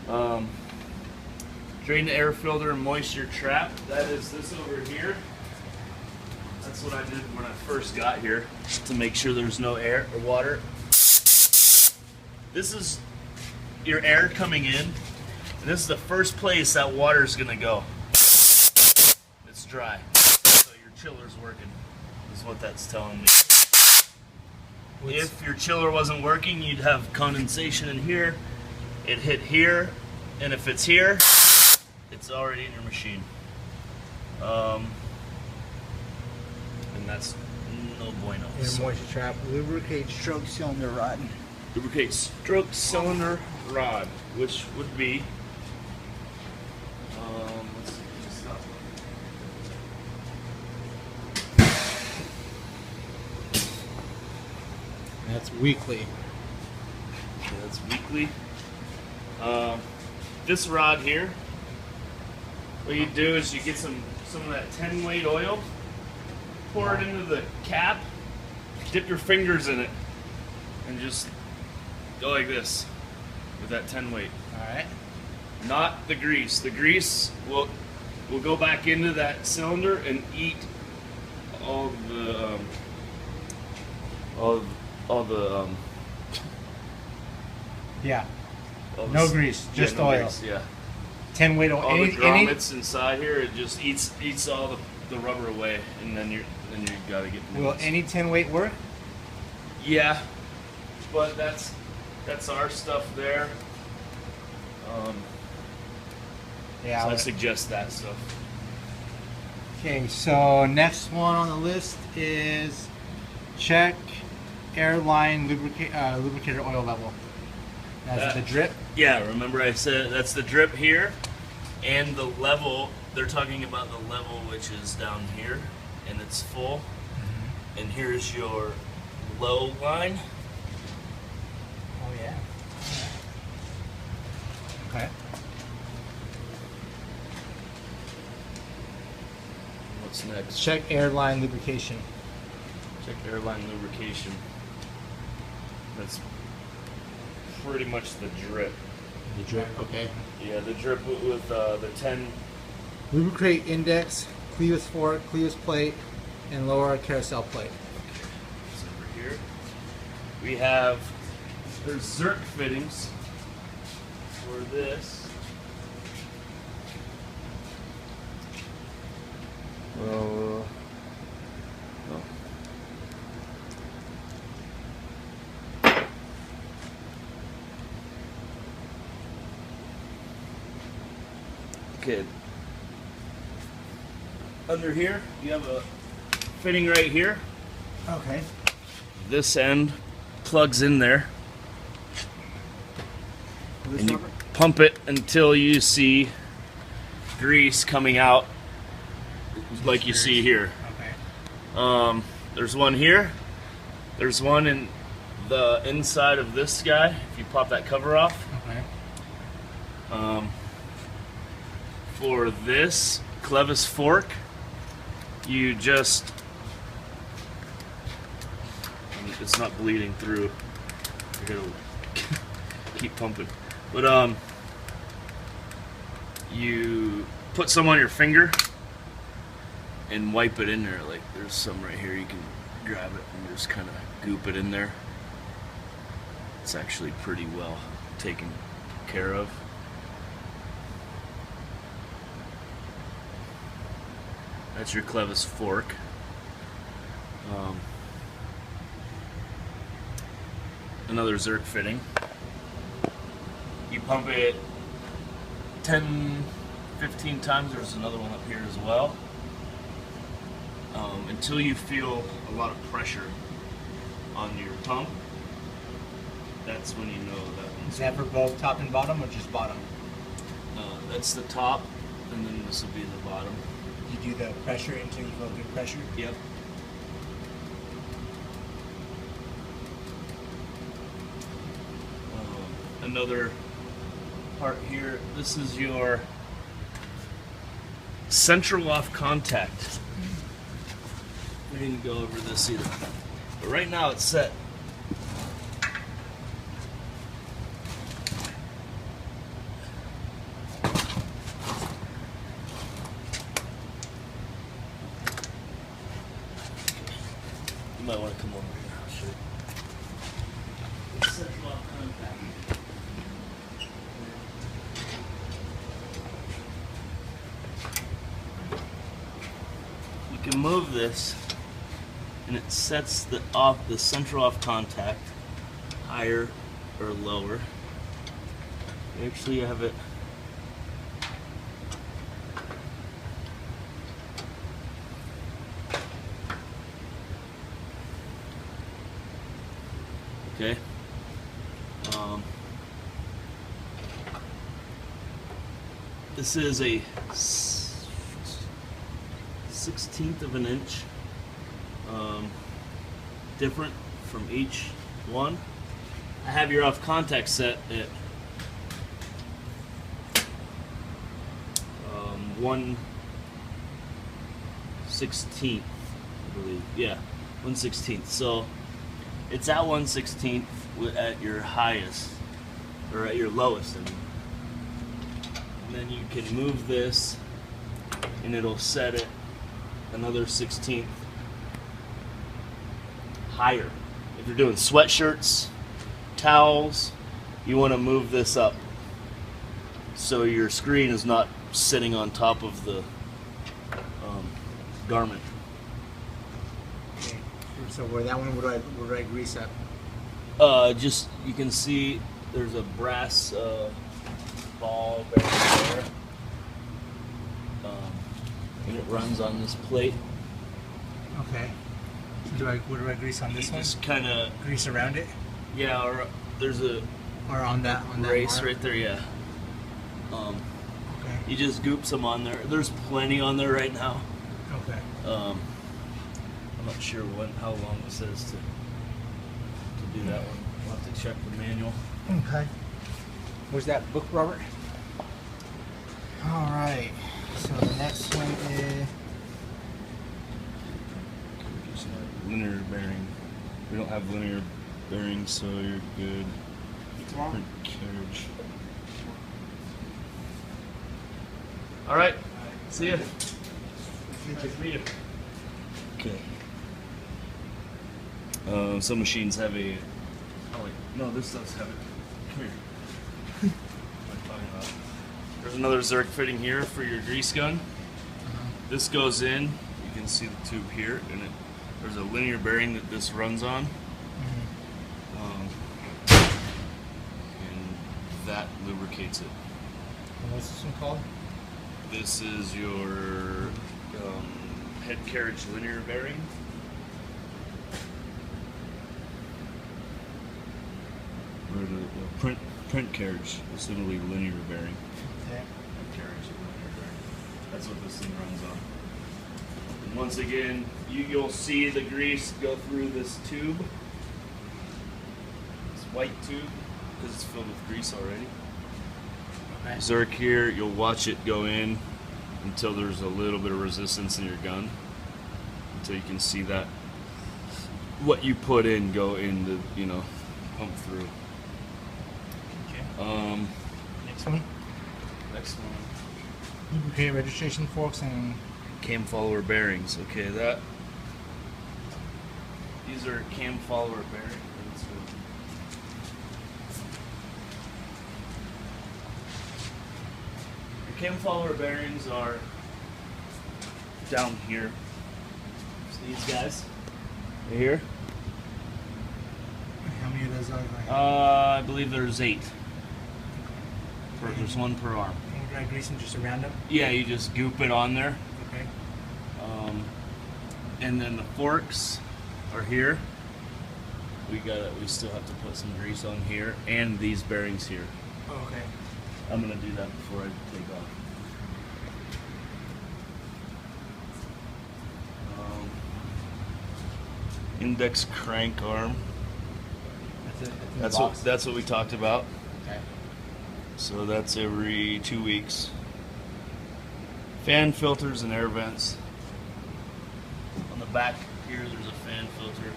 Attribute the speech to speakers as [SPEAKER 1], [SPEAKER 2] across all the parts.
[SPEAKER 1] Drain the air filter and moisture trap. That is this over here. That's what I did when I first got here to make sure there's no air or water. This is your air coming in, and this is the first place that water is gonna go. It's dry, so your chiller's working, is what that's telling me. If your chiller wasn't working, you'd have condensation in here. It hit here, and if it's here, it's already in your machine. And that's no bueno.
[SPEAKER 2] Air moisture trap, lubricate stroke cylinder rod.
[SPEAKER 1] Lubricate stroke cylinder rod, which would be, let's see, stop.
[SPEAKER 2] That's weekly.
[SPEAKER 1] Okay, that's weekly. This rod here, what you do is you get some of that 10 weight oil, pour it into the cap, dip your fingers in it, and just go like this with that 10 weight.
[SPEAKER 2] Alright.
[SPEAKER 1] Not the grease. The grease will go back into that cylinder and eat all the
[SPEAKER 2] Yeah. No grease, just oil.
[SPEAKER 1] Grease, yeah.
[SPEAKER 2] 10 weight oil.
[SPEAKER 1] All the grommets inside here, it just eats all the rubber away, and then you gotta get new
[SPEAKER 2] Will
[SPEAKER 1] ones.
[SPEAKER 2] any 10 weight work?
[SPEAKER 1] Yeah, but that's our stuff there.
[SPEAKER 2] Yeah.
[SPEAKER 1] So I suggest that stuff.
[SPEAKER 2] Okay, so next one on the list is check airline lubricator oil level. That's the drip?
[SPEAKER 1] Yeah, remember I said that's the drip here, and the level, they're talking about the level which is down here, and it's full. Mm-hmm. And here's your low line.
[SPEAKER 2] Oh yeah. Okay.
[SPEAKER 1] What's next?
[SPEAKER 2] Check airline lubrication.
[SPEAKER 1] Check airline lubrication. That's pretty much the drip.
[SPEAKER 2] The drip, okay.
[SPEAKER 1] Yeah, the drip with the 10.
[SPEAKER 2] Lubricate index, clevis fork, clevis plate, and lower carousel plate.
[SPEAKER 1] It's over here. We have, there's Zerk fittings for this. No. Okay. Under here, you have a fitting right here.
[SPEAKER 2] Okay.
[SPEAKER 1] This end plugs in there. And you pump it until you see grease coming out like you see here.
[SPEAKER 2] Okay.
[SPEAKER 1] There's one here. There's one in the inside of this guy, if you pop that cover off.
[SPEAKER 2] Okay.
[SPEAKER 1] For this clevis fork, you just, it's not bleeding through. I gotta keep pumping. But you put some on your finger and wipe it in there. Like there's some right here, you can grab it and just kind of goop it in there. It's actually pretty well taken care of. That's your clevis fork. Another Zerk fitting. You pump it 10, 15 times. There's another one up here as well. Until you feel a lot of pressure on your pump. That's when you know that one's.
[SPEAKER 2] Is that for both top and bottom, or just bottom?
[SPEAKER 1] That's the top, and then this will be the bottom.
[SPEAKER 2] You do the pressure until you feel good pressure?
[SPEAKER 1] Yep. Another part here, this is your central off contact. We didn't go over this either. But right now it's set. might want to come over here. I'll show you. Central off contact. You can move this, and it sets the central off contact higher or lower. You actually have it. Okay. 'This is a 1/16 of an inch, different from each one. I have your off contact set at 1/16, I believe. Yeah, 1/16. So it's at 1/16 at your highest, or at your lowest, I mean. And then you can move this, and it'll set it another 1/16 higher. If you're doing sweatshirts, towels, you want to move this up so your screen is not sitting on top of the garment.
[SPEAKER 2] Okay. So where that one, where do I grease up?
[SPEAKER 1] Just, you can see there's a brass ball bearing there, and it runs on this plate.
[SPEAKER 2] Okay. So where do I grease on this one?
[SPEAKER 1] Just kind of
[SPEAKER 2] Grease around it,
[SPEAKER 1] yeah, or there's a
[SPEAKER 2] or on that
[SPEAKER 1] brace
[SPEAKER 2] mark?
[SPEAKER 1] right there. Yeah.
[SPEAKER 2] Okay.
[SPEAKER 1] You just goop some on there. There's plenty on there right now.
[SPEAKER 2] Okay.
[SPEAKER 1] I'm not sure how long it says to do that one. We'll have to check the manual.
[SPEAKER 2] Okay. Where's that book, Robert? All right. So the next one is
[SPEAKER 1] Linear bearing. We don't have linear bearings, so you're good. Print carriage. All right. See ya. Nice to meet you. Okay. Some machines have a. Oh wait, no, this does have it. Come here. What am I talking about? There's another Zerk fitting here for your grease gun. This goes in. You can see the tube here, and there's a linear bearing that this runs on. And that lubricates it.
[SPEAKER 2] And what's this one called?
[SPEAKER 1] This is your head carriage linear bearing. Or the print carriage is literally linear bearing.
[SPEAKER 2] Okay.
[SPEAKER 1] Head carriage linear bearing. That's what this thing runs on. And once again, you'll see the grease go through this tube. This white tube, because it's filled with grease already.
[SPEAKER 2] Okay.
[SPEAKER 1] Zerk here, you'll watch it go in until there's a little bit of resistance in your gun, until you can see that what you put in go into, pump through.
[SPEAKER 2] Okay. Next one.
[SPEAKER 1] Next one,
[SPEAKER 2] Lubricate registration forks and
[SPEAKER 1] cam follower bearings. Okay, these are cam follower bearings. Cam follower bearings are down here. So these guys, right here.
[SPEAKER 2] how many of those are there?
[SPEAKER 1] I believe there's 8. There's one per arm.
[SPEAKER 2] And do I grease them just around them?
[SPEAKER 1] Yeah, you just goop it on there.
[SPEAKER 2] Okay.
[SPEAKER 1] And then the forks are here. We still have to put some grease on here, and these bearings here.
[SPEAKER 2] Oh, okay.
[SPEAKER 1] I'm gonna do that before I take off. Index crank arm. That's what we talked about.
[SPEAKER 2] Okay.
[SPEAKER 1] So that's every 2 weeks. Fan filters and air vents. On the back here, there's a fan filter.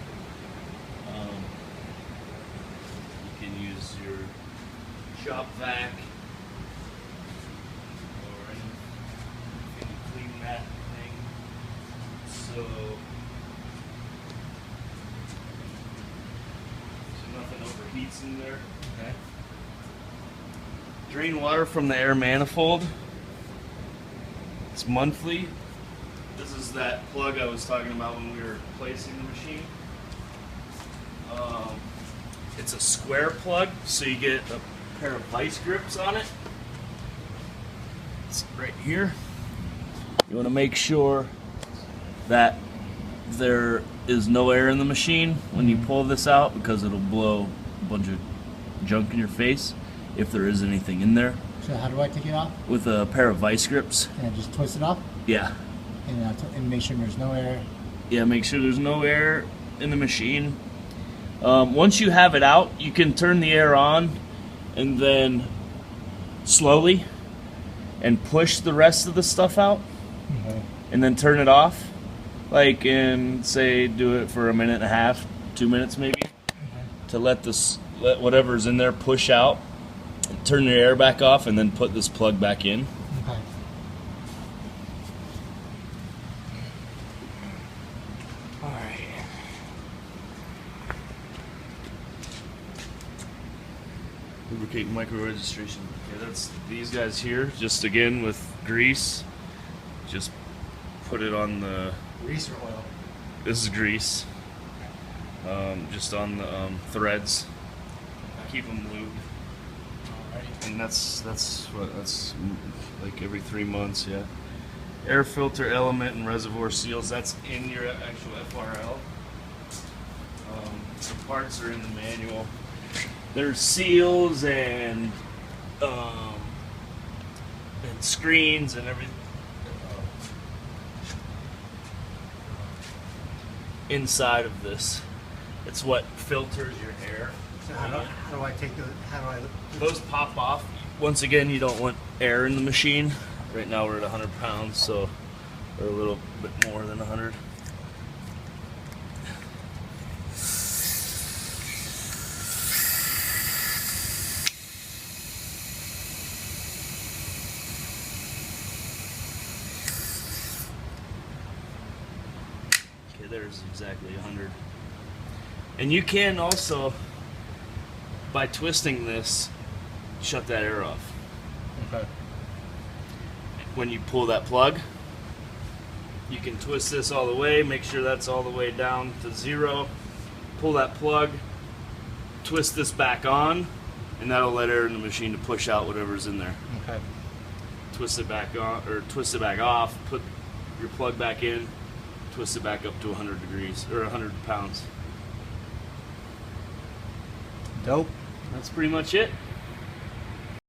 [SPEAKER 1] You can use your shop vac or anything to clean that thing. So heat's in there.
[SPEAKER 2] Okay.
[SPEAKER 1] Drain water from the air manifold. It's monthly. This is that plug I was talking about when we were placing the machine. It's a square plug, so you get a pair of vice grips on it. It's right here. You want to make sure that there is no air in the machine when you pull this out, because it'll blow a bunch of junk in your face if there is anything in there.
[SPEAKER 2] So how do I take it off?
[SPEAKER 1] With a pair of vice grips.
[SPEAKER 2] And just twist it off?
[SPEAKER 1] Yeah.
[SPEAKER 2] And make sure there's no air.
[SPEAKER 1] Yeah, make sure there's no air in the machine. Once you have it out, you can turn the air on and then slowly and push the rest of the stuff out.
[SPEAKER 2] Okay.
[SPEAKER 1] And then turn it off. Like in, say, do it for a minute and a half, 2 minutes maybe, to let whatever's in there push out. And turn the air back off, and then put this plug back in.
[SPEAKER 2] Okay. All right.
[SPEAKER 1] Lubricate micro registration. Okay, that's these guys here. Just again with grease. Just put it on the.
[SPEAKER 2] Grease or oil?
[SPEAKER 1] This is grease. Just on the threads. Keep them lubed. And that's like every 3 months, yeah. Air filter element and reservoir seals. That's in your actual FRL. The parts are in the manual. There's seals and screens and everything. Inside of this, it's what filters your air.
[SPEAKER 2] So how do I take
[SPEAKER 1] Those pop off. Once again, you don't want air in the machine. Right now we're at 100 pounds, so we're a little bit more than 100. Okay, there's exactly 100. And you can also, by twisting this, shut that air off.
[SPEAKER 2] Okay.
[SPEAKER 1] When you pull that plug, you can twist this all the way, make sure that's all the way down to 0, pull that plug, twist this back on, and that'll let air in the machine to push out whatever's in there.
[SPEAKER 2] Okay.
[SPEAKER 1] Twist it back on, or twist it back off, put your plug back in, twist it back up to 100 degrees, or 100 pounds.
[SPEAKER 2] Dope.
[SPEAKER 1] That's pretty much it.